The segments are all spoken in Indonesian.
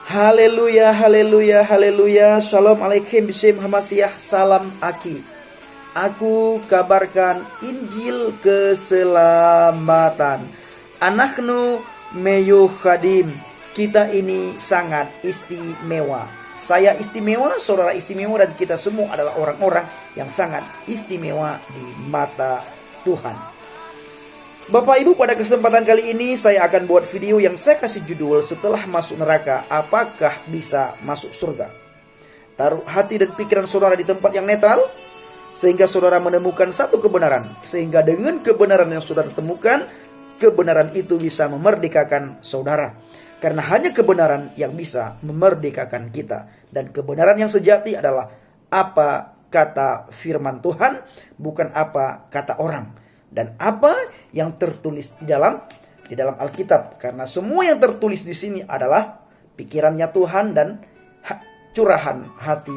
Haleluya, haleluya, haleluya. Shalom alaikum, bismillah hamasyah, salam aki. Aku kabarkan Injil keselamatan. Anaknu meyuhadim. Kita ini sangat istimewa. Saya istimewa, saudara istimewa, dan kita semua adalah orang-orang yang sangat istimewa di mata Tuhan. Bapak Ibu, pada kesempatan kali ini saya akan buat video yang saya kasih judul setelah masuk neraka, apakah bisa masuk surga? Taruh hati dan pikiran saudara di tempat yang netral, sehingga saudara menemukan satu kebenaran. Sehingga dengan kebenaran yang saudara temukan, kebenaran itu bisa memerdekakan saudara. Karena hanya kebenaran yang bisa memerdekakan kita. Dan kebenaran yang sejati adalah apa kata firman Tuhan, bukan apa kata orang. Dan apa yang tertulis di dalam Alkitab, karena semua yang tertulis di sini adalah pikirannya Tuhan dan curahan hati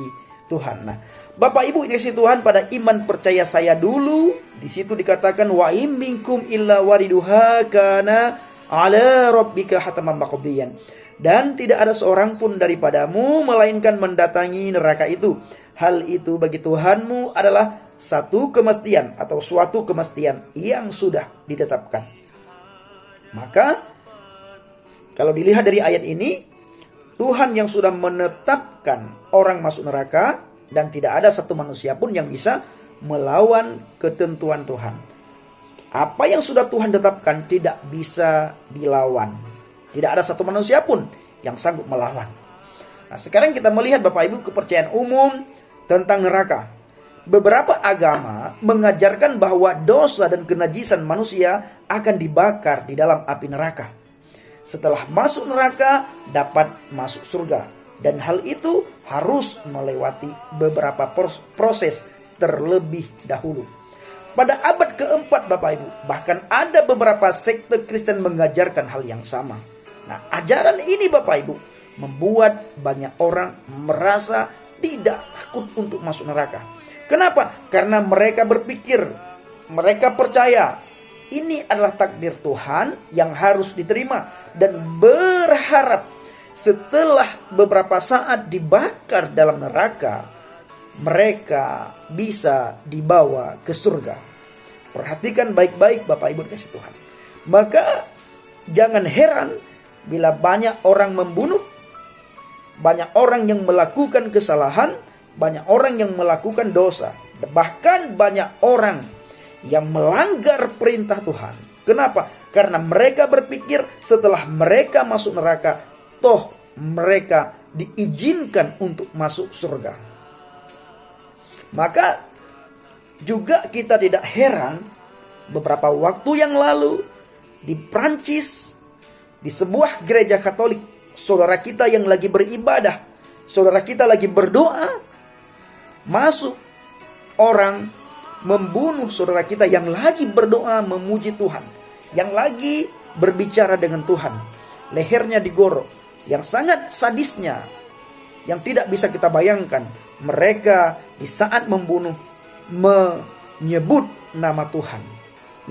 Tuhan. Nah, Bapak Ibu dikasih Tuhan, pada iman percaya saya dulu, di situ dikatakan wa im minkum illa wariduha kana ala rabbika hataman maqdiyan. Dan tidak ada seorang pun daripadamu melainkan mendatangi neraka itu. Hal itu bagi Tuhanmu adalah satu kemestian atau suatu kemestian yang sudah ditetapkan. Maka kalau dilihat dari ayat ini, Tuhan yang sudah menetapkan orang masuk neraka, dan tidak ada satu manusia pun yang bisa melawan ketentuan Tuhan. Apa yang sudah Tuhan tetapkan tidak bisa dilawan. Tidak ada satu manusia pun yang sanggup melawan. Nah, sekarang kita melihat Bapak Ibu kepercayaan umum tentang neraka. Beberapa agama mengajarkan bahwa dosa dan kenajisan manusia akan dibakar di dalam api neraka. Setelah masuk neraka dapat masuk surga. Dan hal itu harus melewati beberapa proses terlebih dahulu. Pada abad keempat Bapak Ibu, bahkan ada beberapa sekte Kristen mengajarkan hal yang sama. Nah, ajaran ini Bapak Ibu membuat banyak orang merasa tidak takut untuk masuk neraka. Kenapa? Karena mereka berpikir, mereka percaya ini adalah takdir Tuhan yang harus diterima, dan berharap setelah beberapa saat dibakar dalam neraka, mereka bisa dibawa ke surga. Perhatikan baik-baik Bapak Ibu kasih Tuhan. Maka jangan heran bila banyak orang membunuh, banyak orang yang melakukan kesalahan, banyak orang yang melakukan dosa, bahkan banyak orang yang melanggar perintah Tuhan. Kenapa? Karena mereka berpikir setelah mereka masuk neraka, toh mereka diizinkan untuk masuk surga. Maka juga kita tidak heran beberapa waktu yang lalu di Prancis, di sebuah gereja Katolik, saudara kita yang lagi beribadah, saudara kita lagi berdoa, masuk orang membunuh saudara kita yang lagi berdoa memuji Tuhan, yang lagi berbicara dengan Tuhan. Lehernya digorok, yang sangat sadisnya, yang tidak bisa kita bayangkan. Mereka di saat membunuh menyebut nama Tuhan.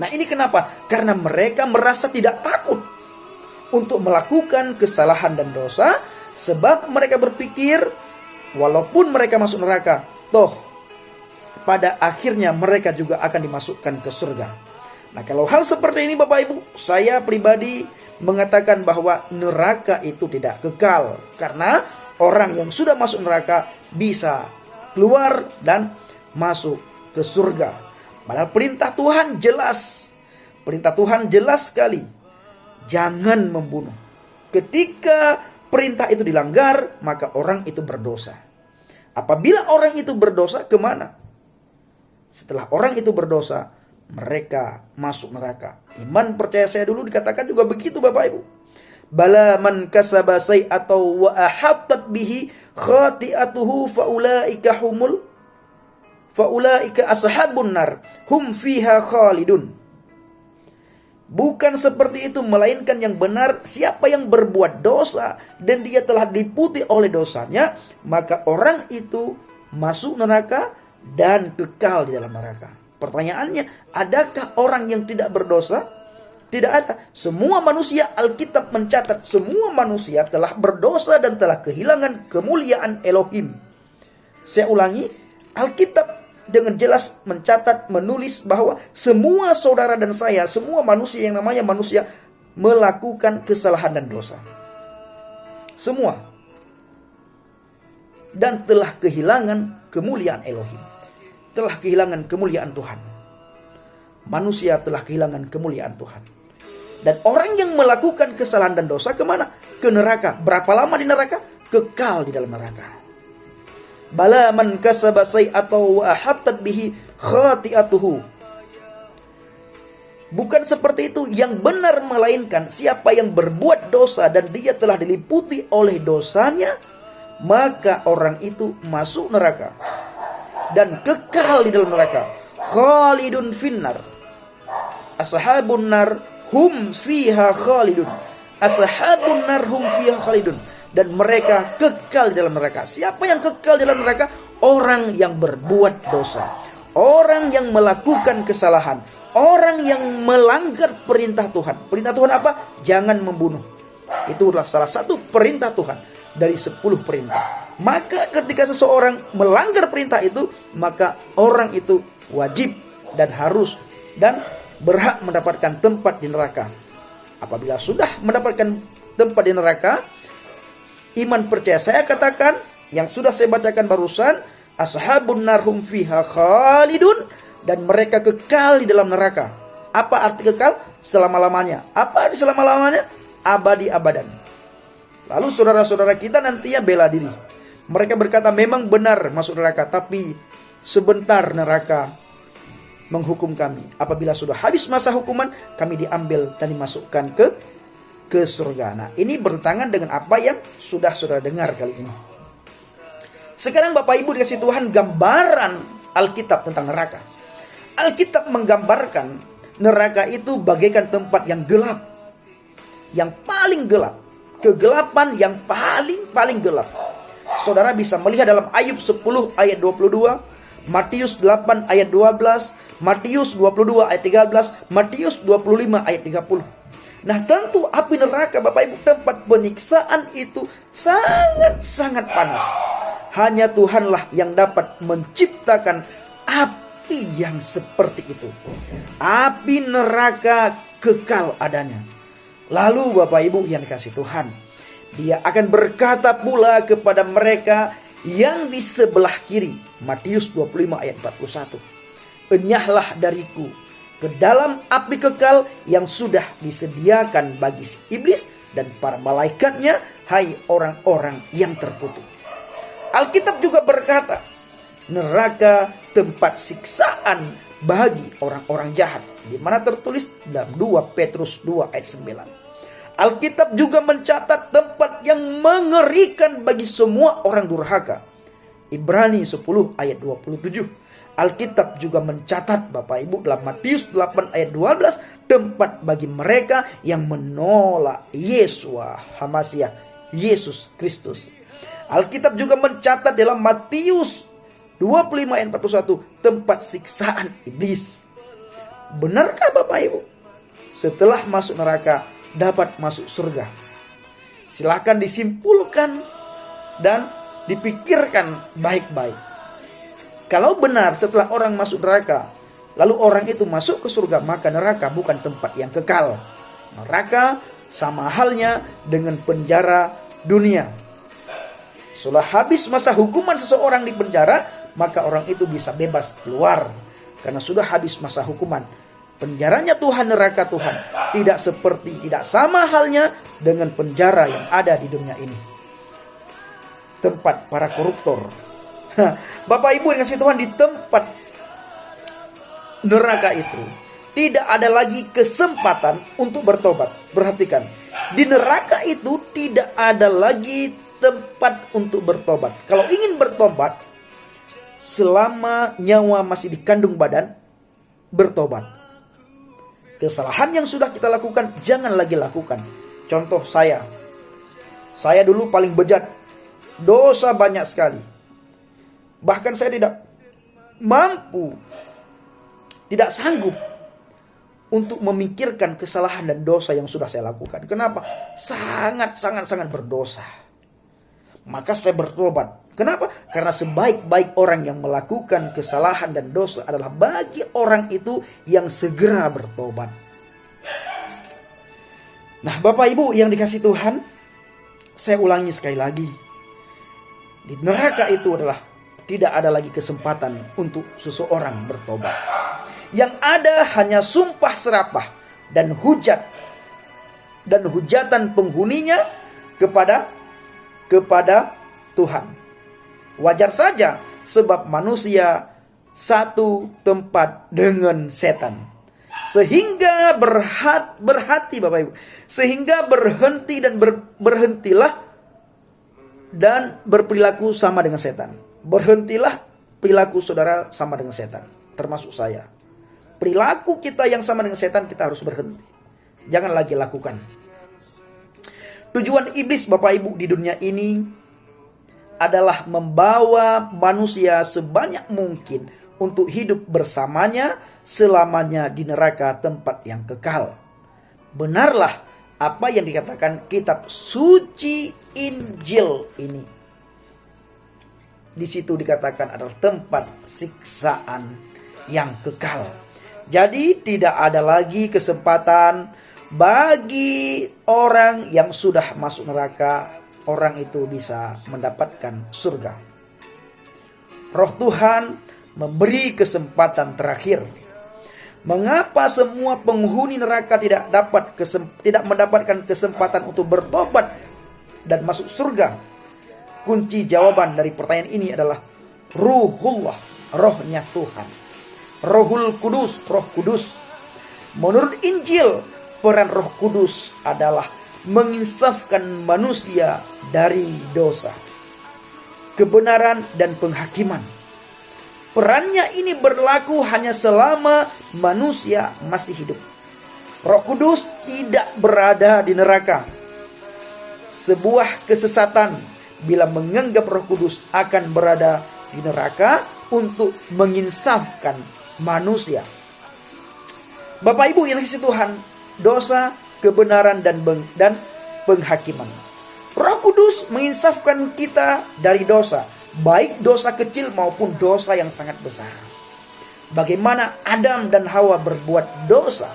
Nah, ini kenapa? Karena mereka merasa tidak takut untuk melakukan kesalahan dan dosa, sebab mereka berpikir walaupun mereka masuk neraka, toh pada akhirnya mereka juga akan dimasukkan ke surga. Nah, kalau hal seperti ini Bapak Ibu, saya pribadi mengatakan bahwa neraka itu tidak kekal. Karena orang yang sudah masuk neraka bisa keluar dan masuk ke surga. Padahal perintah Tuhan jelas. Perintah Tuhan jelas sekali. Jangan membunuh. Ketika perintah itu dilanggar, maka orang itu berdosa. Apabila orang itu berdosa, kemana? Setelah orang itu berdosa, mereka masuk neraka. Iman percaya saya dulu dikatakan juga begitu Bapak Ibu. Bala man kasaba say'atau wa ahattat bihi khati'atuhu faulaika ashabun nar hum fiha khalidun. Bukan seperti itu, melainkan yang benar siapa yang berbuat dosa dan dia telah diputi oleh dosanya, maka orang itu masuk neraka dan kekal di dalam neraka. Pertanyaannya, adakah orang yang tidak berdosa? Tidak ada. Semua manusia, Alkitab mencatat, semua manusia telah berdosa dan telah kehilangan kemuliaan Elohim. Saya ulangi, Alkitab dengan jelas mencatat, menulis bahwa semua saudara dan saya, semua manusia yang namanya manusia, melakukan kesalahan dan dosa. Semua. Dan telah kehilangan kemuliaan Elohim. Telah kehilangan kemuliaan Tuhan. Manusia telah kehilangan kemuliaan Tuhan. Dan orang yang melakukan kesalahan dan dosa kemana? Ke neraka. Berapa lama di neraka? Kekal di dalam neraka. Bala man kasaba say'atan wa ahattat bihi khati'atuhu. Bukan seperti itu yang benar, melainkan siapa yang berbuat dosa dan dia telah diliputi oleh dosanya, maka orang itu masuk neraka dan kekal di dalam neraka. Khalidun finnar. Ashabun nar hum fiha khalidun. Ashabun nar hum fiha khalidun. Dan mereka kekal di dalam neraka. Siapa yang kekal di dalam neraka? Orang yang berbuat dosa. Orang yang melakukan kesalahan. Orang yang melanggar perintah Tuhan. Perintah Tuhan apa? Jangan membunuh. Itu adalah salah satu perintah Tuhan dari 10 perintah. Maka ketika seseorang melanggar perintah itu, maka orang itu wajib dan harus dan berhak mendapatkan tempat di neraka. Apabila sudah mendapatkan tempat di neraka, iman percaya saya katakan, yang sudah saya bacakan barusan, ashabun narhum fiha khalidun, dan mereka kekal di dalam neraka. Apa arti kekal? Selama-lamanya. Apa arti selama-lamanya? Abadi abadan. Lalu saudara-saudara kita nantinya bela diri. Mereka berkata memang benar masuk neraka, tapi sebentar neraka menghukum kami. Apabila sudah habis masa hukuman, kami diambil dan dimasukkan ke surga. Nah, ini bertentangan dengan apa yang sudah saudara dengar kali ini. Sekarang Bapak Ibu dikasih Tuhan gambaran Alkitab tentang neraka. Alkitab menggambarkan neraka itu bagaikan tempat yang gelap. Yang paling gelap. Kegelapan yang paling gelap. Saudara bisa melihat dalam Ayub 10 ayat 22, Matius 8 ayat 12, Matius 22 ayat 13, Matius 25 ayat 30. Nah, tentu api neraka Bapak Ibu, tempat penyiksaan itu sangat panas. Hanya Tuhanlah yang dapat menciptakan api yang seperti itu. Api neraka kekal adanya. Lalu Bapak Ibu yang dikasih Tuhan, Dia akan berkata pula kepada mereka yang di sebelah kiri. Matius 25 ayat 41. Enyahlah dariku ke dalam api kekal yang sudah disediakan bagi iblis dan para malaikatnya, hai orang-orang yang terkutuk. Alkitab juga berkata, neraka tempat siksaan bagi orang-orang jahat, di mana tertulis dalam 2 Petrus 2 ayat 9. Alkitab juga mencatat tempat yang mengerikan bagi semua orang durhaka. Ibrani 10 ayat 27. Alkitab juga mencatat Bapak Ibu dalam Matius 8 ayat 12, tempat bagi mereka yang menolak Yesua Hamasiah, Yesus Kristus. Alkitab juga mencatat dalam Matius 25 ayat 41, tempat siksaan iblis. Benarkah Bapak Ibu? Setelah masuk neraka dapat masuk surga? Silakan disimpulkan dan dipikirkan baik-baik. Kalau benar setelah orang masuk neraka, lalu orang itu masuk ke surga, maka neraka bukan tempat yang kekal. Neraka sama halnya dengan penjara dunia. Setelah habis masa hukuman seseorang di penjara, maka orang itu bisa bebas keluar. Karena sudah habis masa hukuman. Penjaranya Tuhan, neraka Tuhan, tidak sama halnya dengan penjara yang ada di dunia ini. Tempat para koruptor. Bapak Ibu yang kasih Tuhan, di tempat neraka itu tidak ada lagi kesempatan untuk bertobat. Perhatikan, di neraka itu tidak ada lagi tempat untuk bertobat. Kalau ingin bertobat, selama nyawa masih di kandung badan, bertobat. Kesalahan yang sudah kita lakukan, jangan lagi lakukan. Contoh saya dulu paling bejat. Dosa banyak sekali. Bahkan saya tidak mampu, tidak sanggup untuk memikirkan kesalahan dan dosa yang sudah saya lakukan. Kenapa? Sangat berdosa. Maka saya bertobat. Kenapa? Karena sebaik-baik orang yang melakukan kesalahan dan dosa adalah bagi orang itu yang segera bertobat. Nah, Bapak Ibu yang dikasih Tuhan, saya ulangi sekali lagi. Di neraka itu adalah tidak ada lagi kesempatan untuk seseorang bertobat. Yang ada hanya sumpah serapah dan hujatan penghuninya kepada Tuhan. Wajar saja sebab manusia satu tempat dengan setan. Sehingga berhati Bapak Ibu. Sehingga berhenti dan berhentilah dan berperilaku sama dengan setan. Berhentilah perilaku saudara sama dengan setan. Termasuk saya. Perilaku kita yang sama dengan setan kita harus berhenti. Jangan lagi lakukan. Tujuan iblis Bapak Ibu di dunia ini adalah membawa manusia sebanyak mungkin untuk hidup bersamanya selamanya di neraka tempat yang kekal. Benarlah apa yang dikatakan kitab suci Injil ini. Di situ dikatakan adalah tempat siksaan yang kekal. Jadi tidak ada lagi kesempatan bagi orang yang sudah masuk neraka. Orang itu bisa mendapatkan surga. Roh Tuhan memberi kesempatan terakhir. Mengapa semua penghuni neraka tidak mendapatkan kesempatan untuk bertobat dan masuk surga? Kunci jawaban dari pertanyaan ini adalah Ruhullah, rohnya Tuhan. Rohul Kudus, Roh Kudus. Menurut Injil, peran Roh Kudus adalah menginsafkan manusia dari dosa, kebenaran dan penghakiman. Perannya ini berlaku hanya selama manusia masih hidup. Roh Kudus tidak berada di neraka. Sebuah kesesatan bila menganggap Roh Kudus akan berada di neraka untuk menginsafkan manusia. Bapak Ibu yang dikasihi Tuhan, dosa, kebenaran dan penghakiman. Roh Kudus menginsafkan kita dari dosa, baik dosa kecil maupun dosa yang sangat besar. Bagaimana Adam dan Hawa berbuat dosa?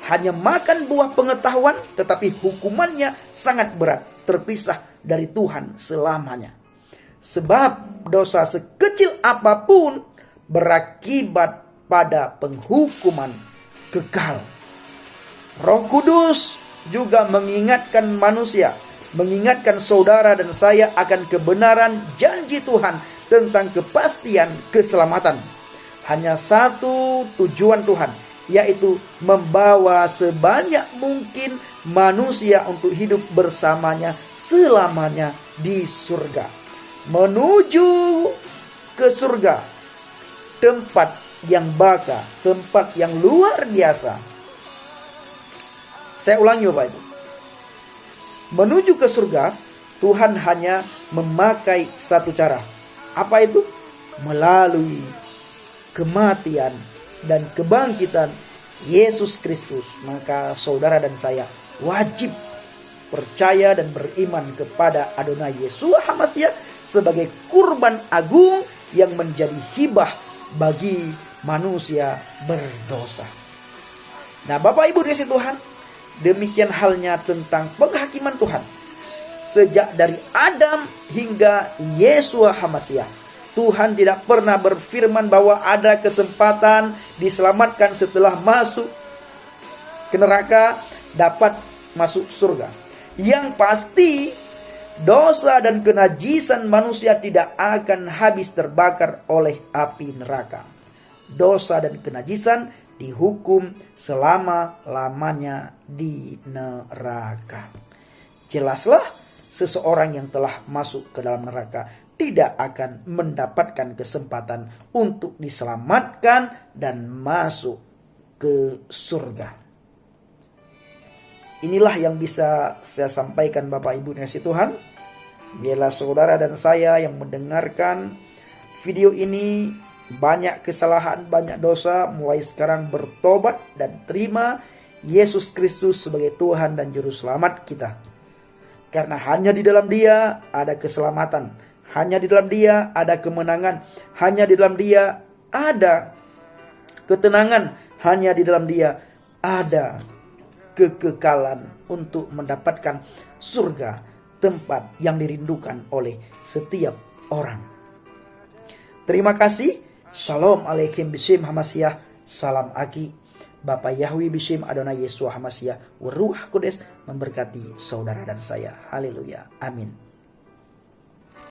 Hanya makan buah pengetahuan, tetapi hukumannya sangat berat, terpisah dari Tuhan selamanya. Sebab dosa sekecil apapun berakibat pada penghukuman kekal. Roh Kudus juga mengingatkan manusia, mengingatkan saudara dan saya akan kebenaran janji Tuhan tentang kepastian keselamatan. Hanya satu tujuan Tuhan, yaitu membawa sebanyak mungkin manusia untuk hidup bersamanya selamanya di surga. Menuju ke surga, tempat yang baka, tempat yang luar biasa. Saya ulangi Bapak Ibu. Menuju ke surga, Tuhan hanya memakai satu cara. Apa itu? Melalui kematian dan kebangkitan Yesus Kristus. Maka saudara dan saya wajib percaya dan beriman kepada Adonai Yeshua HaMashiach sebagai kurban agung yang menjadi hibah bagi manusia berdosa. Nah, Bapak Ibu dikasihi Tuhan, demikian halnya tentang penghakiman Tuhan. Sejak dari Adam hingga Yeshua HaMashiach, Tuhan tidak pernah berfirman bahwa ada kesempatan diselamatkan setelah masuk ke neraka dapat masuk surga. Yang pasti, dosa dan kenajisan manusia tidak akan habis terbakar oleh api neraka. Dosa dan kenajisan dihukum selama-lamanya di neraka. Jelaslah seseorang yang telah masuk ke dalam neraka tidak akan mendapatkan kesempatan untuk diselamatkan dan masuk ke surga. Inilah yang bisa saya sampaikan Bapak Ibu dikasihi Tuhan. Biarlah saudara dan saya yang mendengarkan video ini banyak kesalahan, banyak dosa, mulai sekarang bertobat dan terima Yesus Kristus sebagai Tuhan dan Juru Selamat kita. Karena hanya di dalam Dia ada keselamatan, hanya di dalam Dia ada kemenangan, hanya di dalam Dia ada ketenangan, hanya di dalam Dia ada kekekalan untuk mendapatkan surga, tempat yang dirindukan oleh setiap orang. Terima kasih. Shalom alaikum bishim Hamasiah. Salam Aki. Bapak Yahweh bishim Adonai Yesua Hamasiah. Waruh Kudus memberkati saudara dan saya. Haleluya. Amin.